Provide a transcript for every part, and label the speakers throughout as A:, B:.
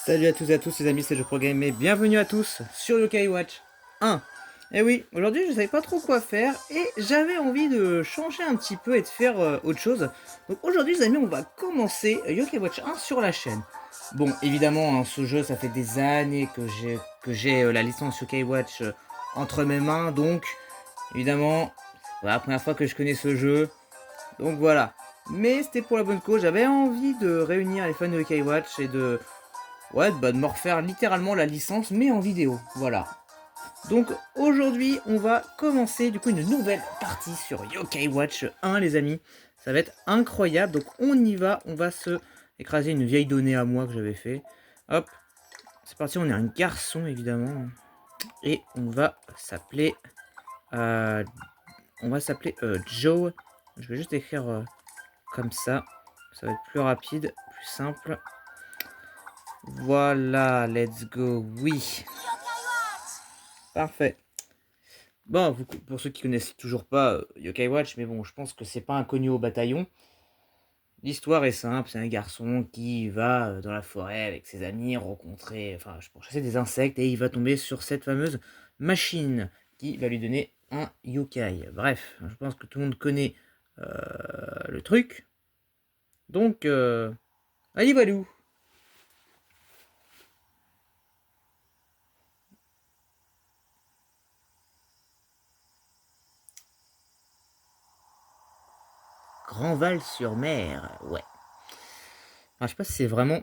A: Salut à tous et à tous les amis, c'est JoProGame et bienvenue à tous sur Yokai Watch 1. Et oui, aujourd'hui je savais pas trop quoi faire et j'avais envie de changer un petit peu et de faire autre chose. Donc aujourd'hui les amis, on va commencer Yokai Watch 1 sur la chaîne. Bon, évidemment, hein, ce jeu ça fait des années que j'ai la licence Yokai Watch entre mes mains, donc évidemment, voilà la première fois que je connais ce jeu. Donc voilà. Mais c'était pour la bonne cause, j'avais envie de réunir les fans de Yokai Watch et de ouais, bah de me refaire littéralement la licence, mais en vidéo, voilà. Donc aujourd'hui, on va commencer du coup une nouvelle partie sur Yokai Watch 1, les amis. Ça va être incroyable, donc on y va, on va se écraser une vieille donnée à moi que j'avais fait. Hop, c'est parti, on est un garçon évidemment. Et euh, on va s'appeler Joe. Je vais juste écrire comme ça va être plus rapide, plus simple. Voilà, let's go, oui. Parfait. Bon, pour ceux qui connaissent toujours pas Yokai Watch, mais bon, je pense que c'est pas inconnu au bataillon. L'histoire est simple, c'est un garçon qui va dans la forêt avec ses amis rencontrer, enfin, pour chasser des insectes, et il va tomber sur cette fameuse machine qui va lui donner un yokai. Bref, je pense que tout le monde connaît le truc. Donc, allez, valou. Grandval-sur-Mer, ouais. Alors, je sais pas si c'est vraiment...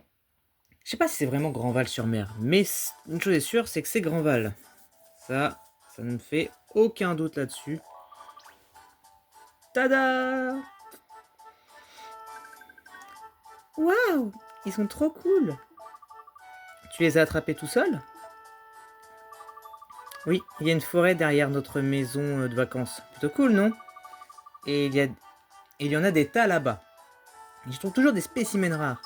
A: Je sais pas si c'est vraiment Grandval-sur-Mer, mais une chose est sûre, c'est que c'est Grandval. Ça ne me fait aucun doute là-dessus. Tada! Waouh! Ils sont trop cool! Tu les as attrapés tout seul? Oui, il y a une forêt derrière notre maison de vacances. Plutôt cool, non? Et il y en a des tas là-bas. Je trouve toujours des spécimens rares.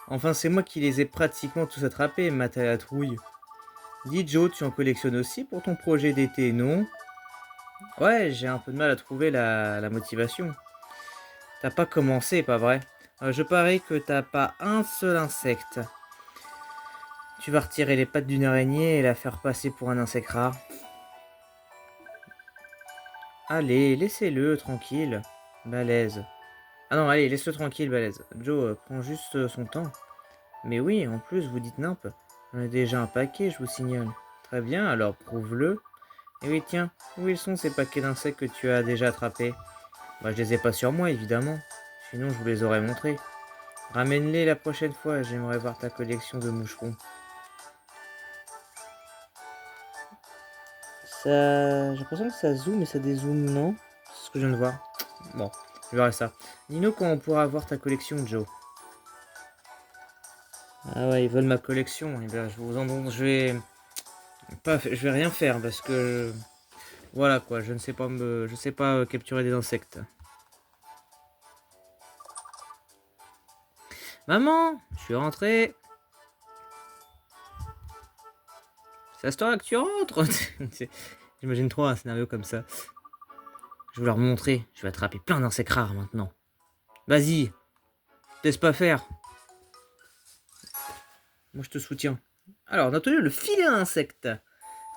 A: Enfin, c'est moi qui les ai pratiquement tous attrapés, Matt à la trouille. Dis Joe, tu en collectionnes aussi pour ton projet d'été, non? Ouais, j'ai un peu de mal à trouver la motivation. T'as pas commencé, pas vrai? Je parie que t'as pas un seul insecte. Tu vas retirer les pattes d'une araignée et la faire passer pour un insecte rare. Allez, laissez-le tranquille, balèze. Ah non, allez, laisse-le tranquille, balèze. Joe, prends juste son temps. Mais oui, en plus, vous dites nimp. J'en ai déjà un paquet, je vous signale. Très bien, alors prouve-le. Et oui, tiens, où ils sont ces paquets d'insectes que tu as déjà attrapés? Bah, je les ai pas sur moi, évidemment. Sinon, je vous les aurais montrés. Ramène-les la prochaine fois, j'aimerais voir ta collection de moucherons. Ça... J'ai l'impression que ça zoome et ça dézoome, non? C'est ce que je viens de voir. Bon, je verrai ça. Dis-nous quand on pourra voir ta collection, Joe. Ah ouais, ils veulent ma collection. Eh bien, je vais rien faire parce que voilà quoi, je sais pas capturer des insectes. Maman, je suis rentré. C'est à cette heure que tu rentres. J'imagine trop un scénario comme ça. Je vais leur montrer. Je vais attraper plein d'insectes rares maintenant. Vas-y, laisse pas faire. Moi, je te soutiens. Alors, on a obtenu le filet à insectes.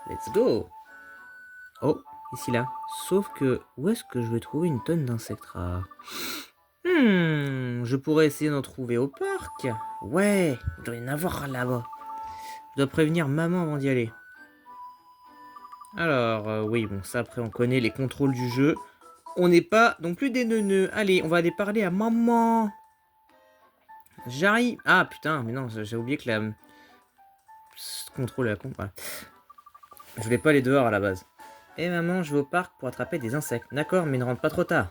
A: Let's go. Oh, ici là. Sauf que, où est-ce que je vais trouver une tonne d'insectes rares? Je pourrais essayer d'en trouver au parc. Ouais, il doit y en avoir là-bas. Je dois prévenir maman avant d'y aller. Alors, oui, bon, ça après on connaît les contrôles du jeu. On n'est pas non plus des neuneux. Allez, on va aller parler à maman. J'arrive. Ah putain, mais non, j'ai oublié que la... Contrôle à la con. Voilà. Je voulais pas aller dehors à la base. Et maman, je vais au parc pour attraper des insectes. D'accord, mais ne rentre pas trop tard.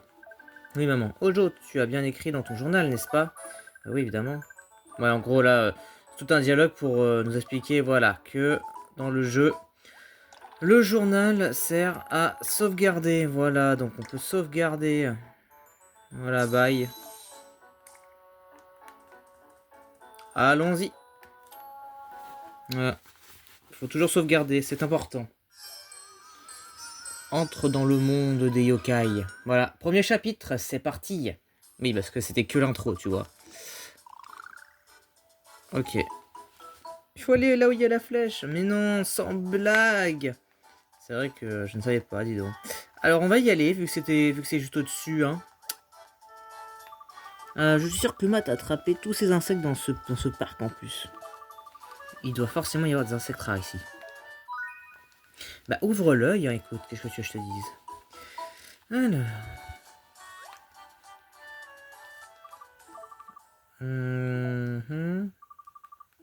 A: Oui maman. Ojo, tu as bien écrit dans ton journal, n'est-ce pas? Oui, évidemment. Ouais, en gros là, c'est tout un dialogue pour nous expliquer, voilà, que dans le jeu, le journal sert à sauvegarder. Voilà, donc on peut sauvegarder. Voilà, bye. Allons-y. Voilà. Il faut toujours sauvegarder, c'est important. Entre dans le monde des yokai. Voilà, premier chapitre, c'est parti. Oui, parce que c'était que l'intro, tu vois. Ok. Il faut aller là où il y a la flèche. Mais non, sans blague. C'est vrai que je ne savais pas, dis donc. Alors on va y aller, vu que c'est juste au-dessus, hein. Je suis sûr que Matt a attrapé tous ces insectes dans ce parc en plus. Il doit forcément y avoir des insectes rares ici. Bah ouvre l'œil, hein, écoute, qu'est-ce que tu veux que je te dise. Alors.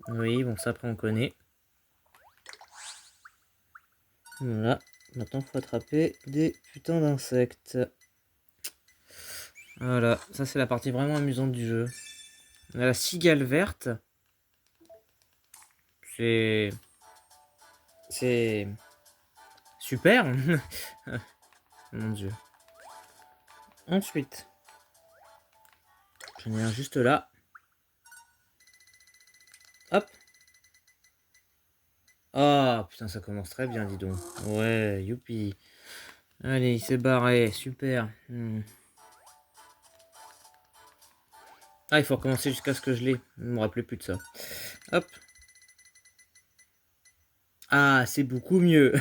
A: Oui, bon ça après on connaît. Voilà, maintenant il faut attraper des putains d'insectes. Voilà, ça c'est la partie vraiment amusante du jeu. On a la cigale verte. C'est... C'est... Super. Mon dieu. Ensuite, j'en ai un juste là. Hop. Ah, putain, ça commence très bien, dis donc. Ouais, youpi. Allez, il s'est barré, super. Ah, il faut recommencer jusqu'à ce que je l'ai. Je ne me rappelais plus de ça. Hop. Ah, c'est beaucoup mieux.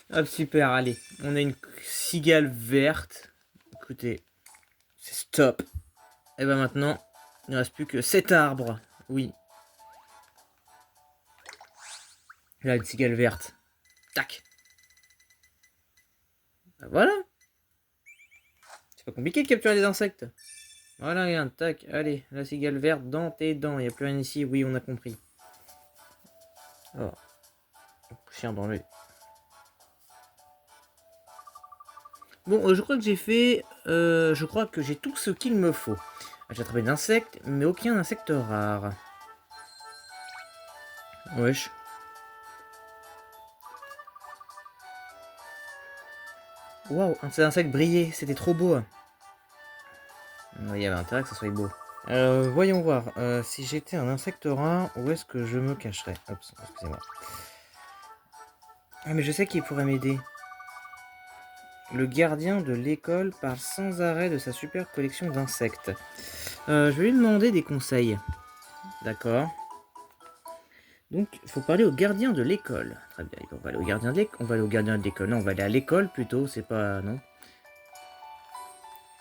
A: Hop, super, allez. On a une cigale verte. Écoutez, c'est stop. Et ben maintenant, il ne reste plus que 7 arbres. Oui. Là, une cigale verte. Tac. Ben voilà. C'est pas compliqué de capturer des insectes. Voilà, regarde, tac. Allez, la cigale verte dans tes dents. Il n'y a plus rien ici. Oui, on a compris. Oh. Poussière dans l'œil. Bon, je crois que j'ai fait... je crois que j'ai tout ce qu'il me faut. J'ai attrapé d'insectes, mais aucun insecte rare. Wesh. Waouh, un de ces insectes brillait, c'était trop beau. Il y avait intérêt que ça soit beau. Voyons voir. Si j'étais un insecte rare, où est-ce que je me cacherais? Hop, excusez-moi. Ah, mais je sais qui pourrait m'aider. Le gardien de l'école parle sans arrêt de sa super collection d'insectes. Je vais lui demander des conseils. D'accord. Donc, il faut parler au gardien de l'école. Très bien, on va aller au gardien de l'école. On va aller au gardien de l'école. Non, on va aller à l'école plutôt, c'est pas... Non.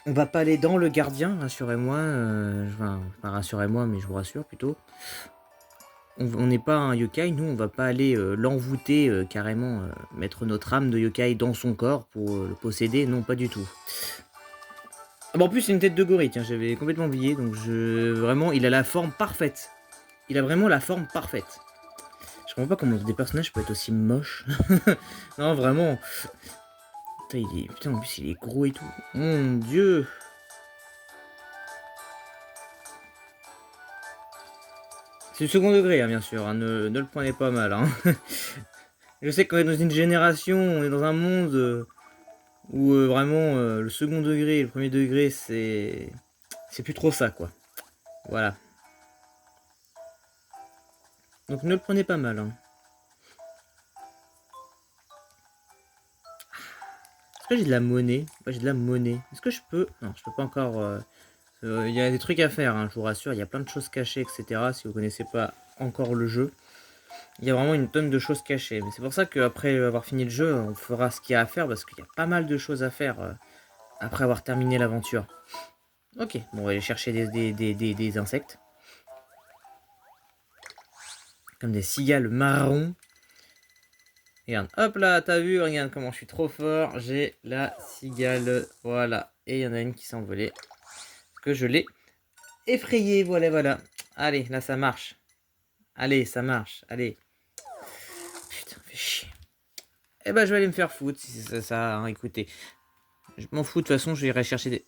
A: On va pas aller dans le gardien, rassurez-moi. Enfin, pas rassurez-moi, mais je vous rassure plutôt. On n'est pas un yokai, nous, on va pas aller l'envoûter carrément, mettre notre âme de yokai dans son corps pour le posséder. Non, pas du tout. Ah, bon, en plus, c'est une tête de gorille, tiens, j'avais complètement oublié. Donc, vraiment, il a la forme parfaite. Il a vraiment la forme parfaite. Je comprends pas comment des personnages peuvent être aussi moches. Non, vraiment. Putain, en plus, il est gros et tout. Mon dieu. C'est du second degré, hein, bien sûr. Hein, ne le prenez pas mal. Hein. Je sais qu'on est dans une génération, on est dans un monde où vraiment le second degré et le premier degré, c'est plus trop ça, quoi. Voilà. Donc ne le prenez pas mal. Hein. Est-ce que j'ai de la monnaie? Ouais, j'ai de la monnaie. Est-ce que je peux... Non, je peux pas encore... Il y a des trucs à faire, hein, je vous rassure. Il y a plein de choses cachées, etc. Si vous connaissez pas encore le jeu. Il y a vraiment une tonne de choses cachées. Mais c'est pour ça qu'après avoir fini le jeu, on fera ce qu'il y a à faire. Parce qu'il y a pas mal de choses à faire après avoir terminé l'aventure. Ok, bon, on va aller chercher des insectes. Comme des cigales marrons. Regarde, hop là, t'as vu, regarde comment je suis trop fort. J'ai la cigale, voilà. Et il y en a une qui s'est envolée. Parce que je l'ai effrayée, voilà, voilà. Allez, là ça marche. Allez, ça marche, allez. Putain, fais chier. Eh ben, je vais aller me faire foutre si c'est ça, hein, écoutez. Je m'en fous, de toute façon, je vais chercher des...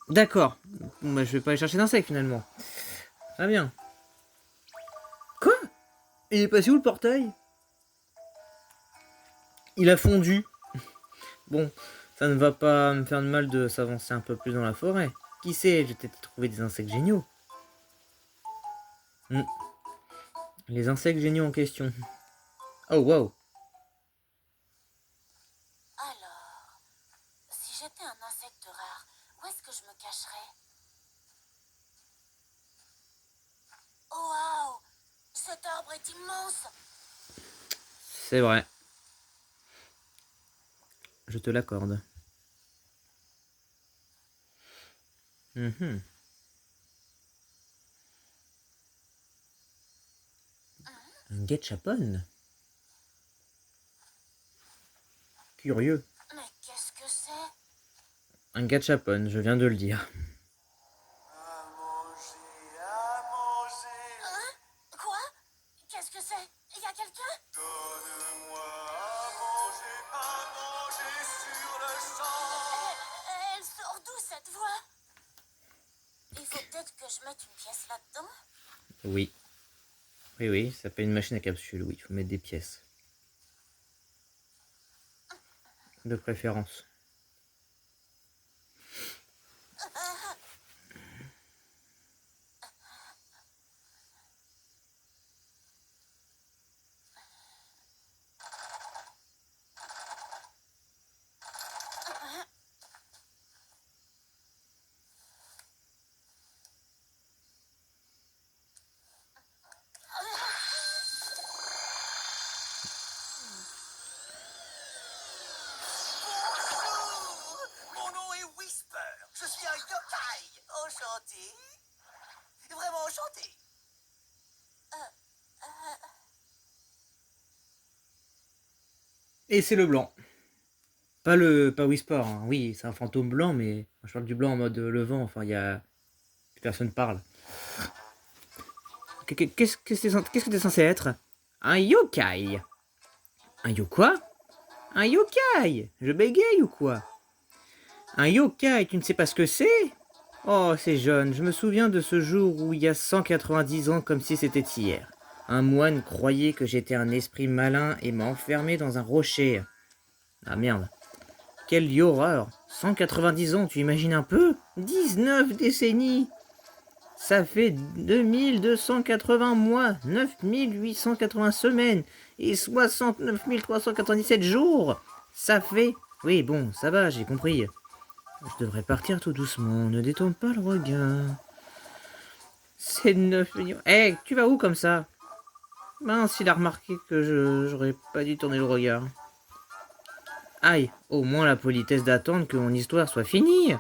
A: D'accord. Bon, bah, je vais pas aller chercher d'insectes, finalement. Très bien. Quoi? Il est passé où, le portail? Il a fondu. Bon, ça ne va pas me faire de mal de s'avancer un peu plus dans la forêt. Qui sait, j'ai peut-être trouvé des insectes géniaux. Les insectes géniaux en question. Oh, wow.
B: Alors, si j'étais un insecte rare, où est-ce que je me cacherais? Oh, waouh! est immense.
A: C'est vrai. Je te l'accorde. Mhm. Un gachapon. Curieux.
B: Mais qu'est-ce que c'est?
A: Un gachapon, je viens de le dire.
C: À manger.
B: Hein? Quoi? Qu'est-ce que c'est? Il y a quelqu'un?
C: Donne-moi à manger sur le champ.
B: Elle sort d'où cette voix? Il faut peut-être que je mette une pièce là-dedans.
A: Oui. Oui, ça s'appelle une machine à capsule, oui, il faut mettre des pièces. De préférence.
C: Bonjour. Mon nom est Whisper. Je suis un yokai. Enchanté. Vraiment enchanté.
A: Et c'est le blanc. Pas Whisper, hein. Oui, c'est un fantôme blanc, mais je parle du blanc en mode le vent, enfin, il y a... Personne parle. Qu'est-ce que t'es censé être? Un yokai. Un yo quoi? Un yokai. Je bégaye ou quoi? Un yokai, tu ne sais pas ce que c'est? Oh, c'est jeune, je me souviens de ce jour où il y a 190 ans comme si c'était hier. Un moine croyait que j'étais un esprit malin et m'a enfermé dans un rocher. Ah merde. Quelle horreur! 190 ans, tu imagines un peu? 19 décennies! Ça fait 2280 mois, 9880 semaines et 69 397 jours! Ça fait... Oui, bon, ça va, j'ai compris. Je devrais partir tout doucement, ne détourne pas le regard. C'est 9 millions... Eh, tu vas où comme ça? Mince, il a remarqué que j'aurais pas dû tourner le regard. Aïe, au moins la politesse d'attendre que mon histoire soit finie.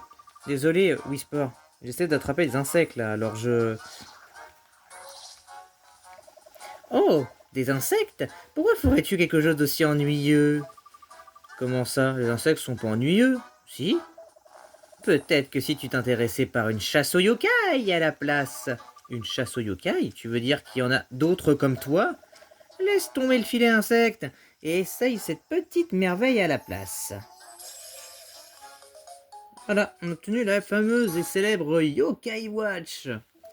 A: Désolé, Whisper. J'essaie d'attraper des insectes là, alors je... Oh, des insectes? Pourquoi ferais-tu quelque chose d'aussi ennuyeux? Comment ça? Les insectes sont pas ennuyeux? Si? Peut-être que si tu t'intéressais par une chasse aux yokai à la place. Une chasse aux yokai? Tu veux dire qu'il y en a d'autres comme toi? Laisse tomber le filet insecte et essaye cette petite merveille à la place. Voilà, on a obtenu la fameuse et célèbre Yokai Watch.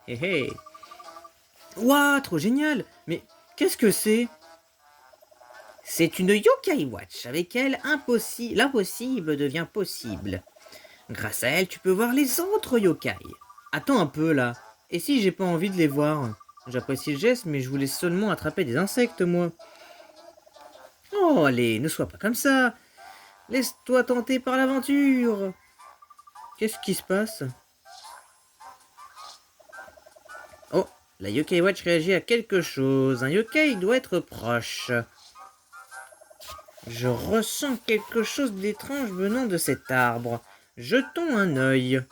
A: Hé hé. Ouah, trop génial. Mais qu'est-ce que c'est? C'est une Yokai Watch. Avec elle, l'impossible devient possible. Grâce à elle, tu peux voir les autres yokai. Attends un peu là. Et si j'ai pas envie de les voir? J'apprécie le geste, mais je voulais seulement attraper des insectes, moi. Oh, allez, ne sois pas comme ça. Laisse-toi tenter par l'aventure. Qu'est-ce qui se passe? Oh, la Yokai Watch réagit à quelque chose. Un yokai doit être proche. Je ressens quelque chose d'étrange venant de cet arbre. Jetons un œil.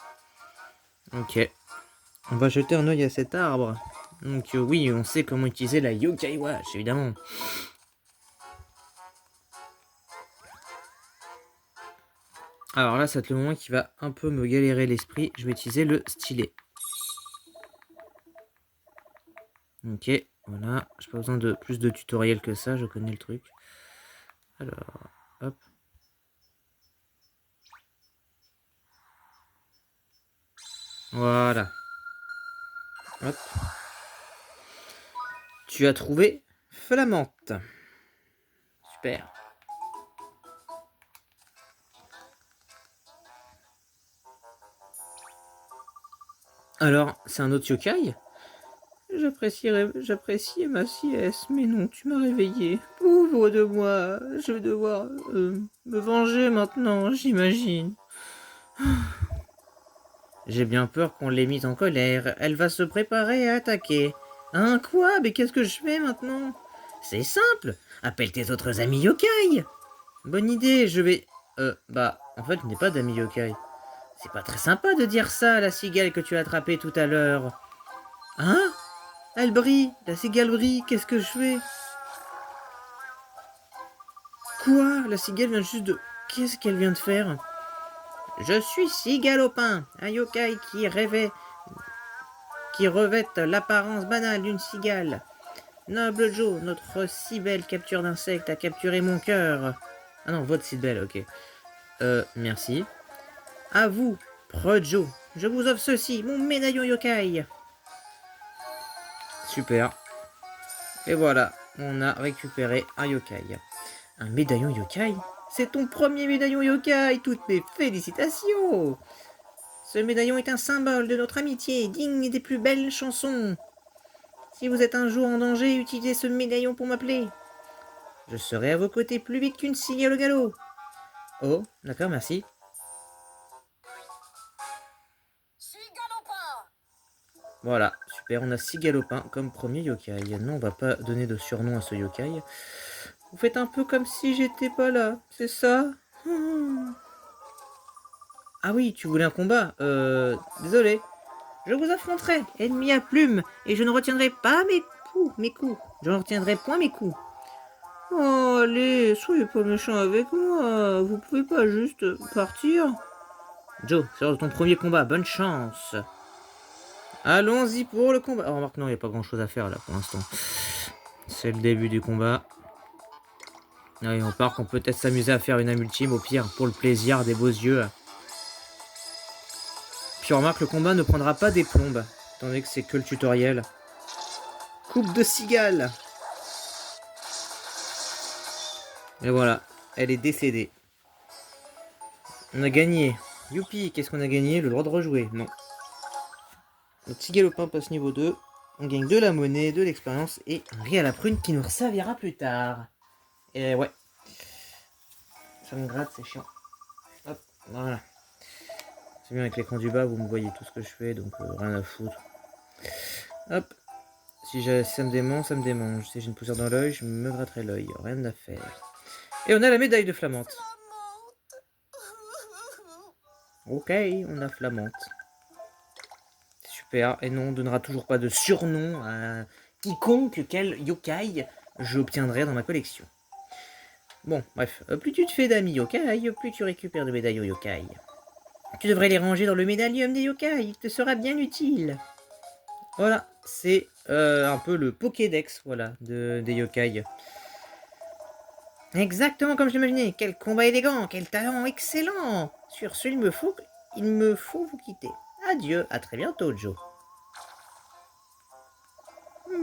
A: Ok. On va jeter un œil à cet arbre. Donc oui, on sait comment utiliser la Yokai Watch, évidemment. Alors là, c'est le moment qui va un peu me galérer l'esprit. Je vais utiliser le stylet. Ok, voilà. J'ai pas besoin de plus de tutoriel que ça, je connais le truc. Alors, hop. Voilà. Hop. Tu as trouvé Flamante. Super. Alors, c'est un autre yokai? J'appréciais ma sieste, mais non, tu m'as réveillé. Pauvre de moi, je vais devoir me venger maintenant, j'imagine. J'ai bien peur qu'on l'ait mise en colère. Elle va se préparer à attaquer. Hein, quoi? Mais qu'est-ce que je fais maintenant? C'est simple. Appelle tes autres amis yokai. Bonne idée, je vais... en fait, je n'ai pas d'amis yokai. C'est pas très sympa de dire ça à la cigale que tu as attrapée tout à l'heure. Hein? Elle brille, la cigale brille, qu'est-ce que je fais? Quoi? La cigale vient juste de... Qu'est-ce qu'elle vient de faire? Je suis Cigalopin, un yokai qui revêt l'apparence banale d'une cigale. Noble Joe, notre si belle capture d'insectes a capturé mon cœur. Ah non, votre si belle, ok. Merci. À vous, Projo, je vous offre ceci, mon médaillon yokai. Super. Et voilà, on a récupéré un yokai. Un médaillon yokai? C'est ton premier médaillon yokai, toutes mes félicitations! Ce médaillon est un symbole de notre amitié, digne des plus belles chansons. Si vous êtes un jour en danger, utilisez ce médaillon pour m'appeler. Je serai à vos côtés plus vite qu'une cigale au galop. Oh, d'accord, merci.
B: Cigalopin!
A: Voilà, super, on a Cigalopin comme premier yokai. Non, on va pas donner de surnom à ce yokai. Vous faites un peu comme si j'étais pas là, c'est ça? Ah oui, tu voulais un combat. Désolé. Je vous affronterai, ennemi à plumes, et je ne retiendrai pas mes coups. Je ne retiendrai point mes coups. Oh, allez, soyez pas méchant avec moi. Vous pouvez pas juste partir? Joe, c'est l'heure de ton premier combat, bonne chance. Allons-y pour le combat. Oh, remarque, non, il n'y a pas grand chose à faire là pour l'instant. C'est le début du combat. Allez, on part, on peut peut-être s'amuser à faire une âme ultime, au pire, pour le plaisir des beaux yeux. Puis remarque, le combat ne prendra pas des plombes, étant donné que c'est que le tutoriel. Coupe de cigale. Et voilà, elle est décédée. On a gagné. Youpi, qu'est-ce qu'on a gagné? Le droit de rejouer. Non. Notre petit galopin passe niveau 2. On gagne de la monnaie, de l'expérience et un riz à la prune qui nous servira plus tard. Et ouais. Ça me gratte, c'est chiant. Hop, voilà. C'est bien avec l'écran du bas, vous me voyez tout ce que je fais, donc rien à foutre. Hop. Si ça me démange, ça me démange. Si j'ai une poussière dans l'œil, je me gratterai l'œil. Rien à faire. Et on a la médaille de flamante. Ok, on a flamante. Super. Et non, on ne donnera toujours pas de surnom à quiconque quel yokai j'obtiendrai dans ma collection. Bon, bref. Plus tu te fais d'amis yokai, plus tu récupères de médailles yokai. Tu devrais les ranger dans le médaillium des yokai. Il te sera bien utile. Voilà. C'est un peu le Pokédex, voilà, des yokai. Exactement comme je l'imaginais. Quel combat élégant, quel talent excellent. Sur ce, il me faut vous quitter. Adieu, à très bientôt, Joe.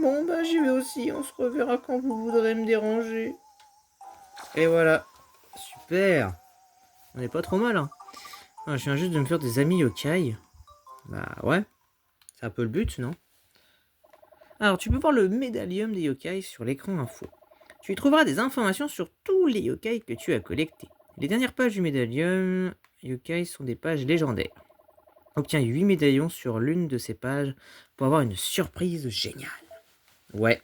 A: Bon, bah j'y vais aussi, on se reverra quand vous voudrez me déranger. Et voilà. Super. On est pas trop mal, hein. Ah, je viens juste de me faire des amis yokai. Bah ouais. C'est un peu le but, non? Alors, tu peux voir le médaillium des yokai sur l'écran info. Tu y trouveras des informations sur tous les yokai que tu as collectés. Les dernières pages du médaillium yokai sont des pages légendaires. Obtiens 8 médaillons sur l'une de ces pages pour avoir une surprise géniale. Ouais,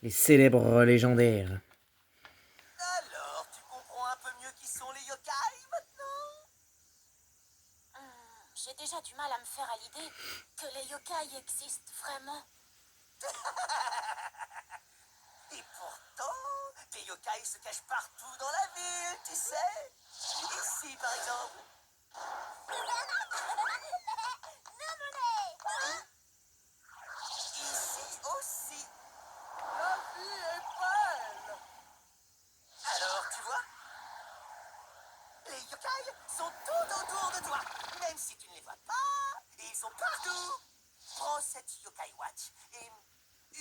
A: les célèbres légendaires.
C: Alors, tu comprends un peu mieux qui sont les yokai maintenant?
B: J'ai déjà du mal à me faire à l'idée que les yokai existent vraiment.
C: Et pourtant, des yokai se cachent partout dans la ville, tu sais. Ici, par exemple. Ici aussi. La vie est belle. Alors, tu vois, les yokai sont tout autour de toi, même si tu ne les vois pas. Ils sont partout. Prends cette yokai watch et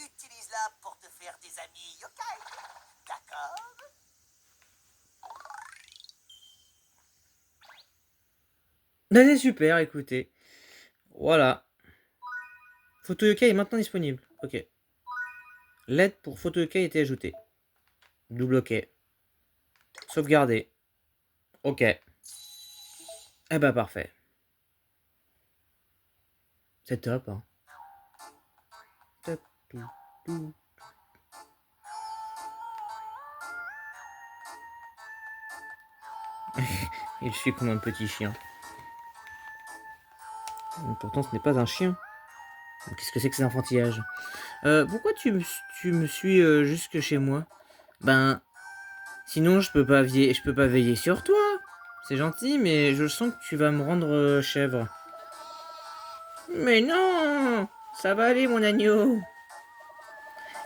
C: utilise-la pour te faire des amis yokai. D'accord?
A: Ben, c'est super, écoutez. Voilà. Photo yokai est maintenant disponible. Ok. L'aide pour photo yokai a été ajoutée. Double ok. Sauvegarder. Ok. Eh ben parfait. C'est top, hein. Top. tout. Il suit comme un petit chien. Pourtant, ce n'est pas un chien. Qu'est-ce que c'est que ces enfantillages? Pourquoi tu me suis jusque chez moi? Ben, sinon je peux pas veiller sur toi. C'est gentil, mais je sens que tu vas me rendre chèvre. Mais non, ça va aller mon agneau.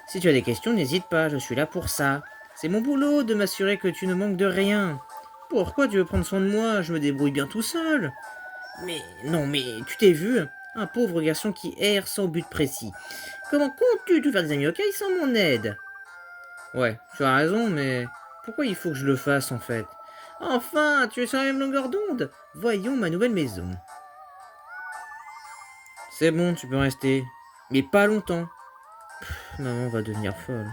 A: Si tu as des questions, n'hésite pas, je suis là pour ça. C'est mon boulot de m'assurer que tu ne manques de rien. Pourquoi tu veux prendre soin de moi? Je me débrouille bien tout seul. Mais non, mais tu t'es vu? Un pauvre garçon qui erre sans but précis. Comment comptes-tu te faire des amis yokai sans mon aide? Ouais, tu as raison, mais pourquoi il faut que je le fasse en fait? Enfin, tu es sur la même longueur d'onde. Voyons ma nouvelle maison. C'est bon, tu peux rester. Mais pas longtemps. Maman va devenir folle.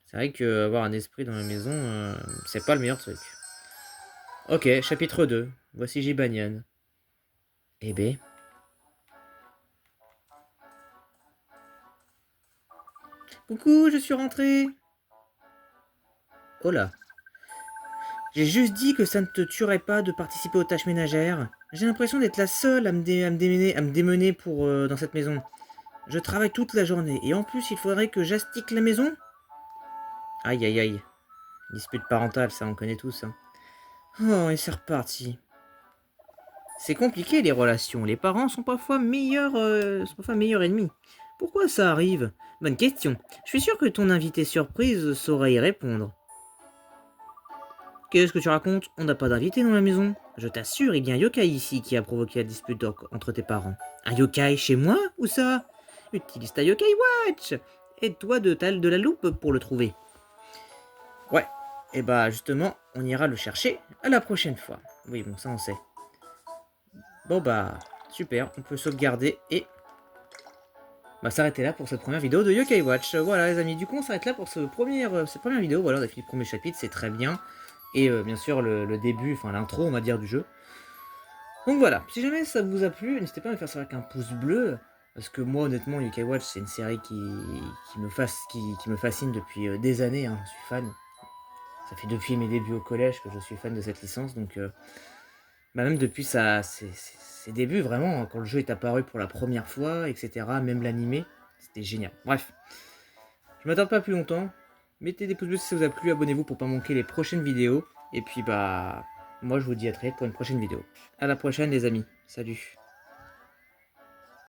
A: C'est vrai que avoir un esprit dans la maison, c'est pas le meilleur truc. Ok, chapitre 2. Voici Gibanian. Eh ben. Coucou, je suis rentré. Oh là. J'ai juste dit que ça ne te tuerait pas de participer aux tâches ménagères. J'ai l'impression d'être la seule à me démener pour, dans cette maison. Je travaille toute la journée et en plus il faudrait que j'astique la maison. Aïe aïe aïe. Dispute parentale, ça on connaît tous. Hein. Oh, et c'est reparti. C'est compliqué les relations. Les parents sont parfois meilleurs ennemis. Pourquoi ça arrive? Bonne question. Je suis sûr que ton invité surprise saurait y répondre. Qu'est-ce que tu racontes? On n'a pas d'invité dans la maison. Je t'assure, il y a un yokai ici qui a provoqué la dispute entre tes parents. Un yokai chez moi? Où ça? Utilise ta yokai watch. Aide-toi de la loupe pour le trouver. Ouais. Et bah justement, on ira le chercher à la prochaine fois. Oui, bon, ça on sait. Bon bah, super, on peut sauvegarder et s'arrêter là pour cette première vidéo de Yokai Watch. Voilà les amis, du coup on s'arrête là pour cette première vidéo. Voilà, on a fini le premier chapitre, c'est très bien. Et bien sûr le début, enfin l'intro on va dire du jeu. Donc voilà, si jamais ça vous a plu, n'hésitez pas à me faire savoir avec un pouce bleu. Parce que moi honnêtement, Yokai Watch c'est une série qui me fascine depuis des années, hein. Je suis fan. Ça fait depuis mes débuts au collège que je suis fan de cette licence, donc même depuis ses débuts, vraiment, hein, quand le jeu est apparu pour la première fois, etc., même l'animé, c'était génial. Bref, je m'attarde pas plus longtemps, mettez des pouces bleus si ça vous a plu, abonnez-vous pour pas manquer les prochaines vidéos, et puis moi je vous dis à très vite pour une prochaine vidéo. À la prochaine les amis, salut.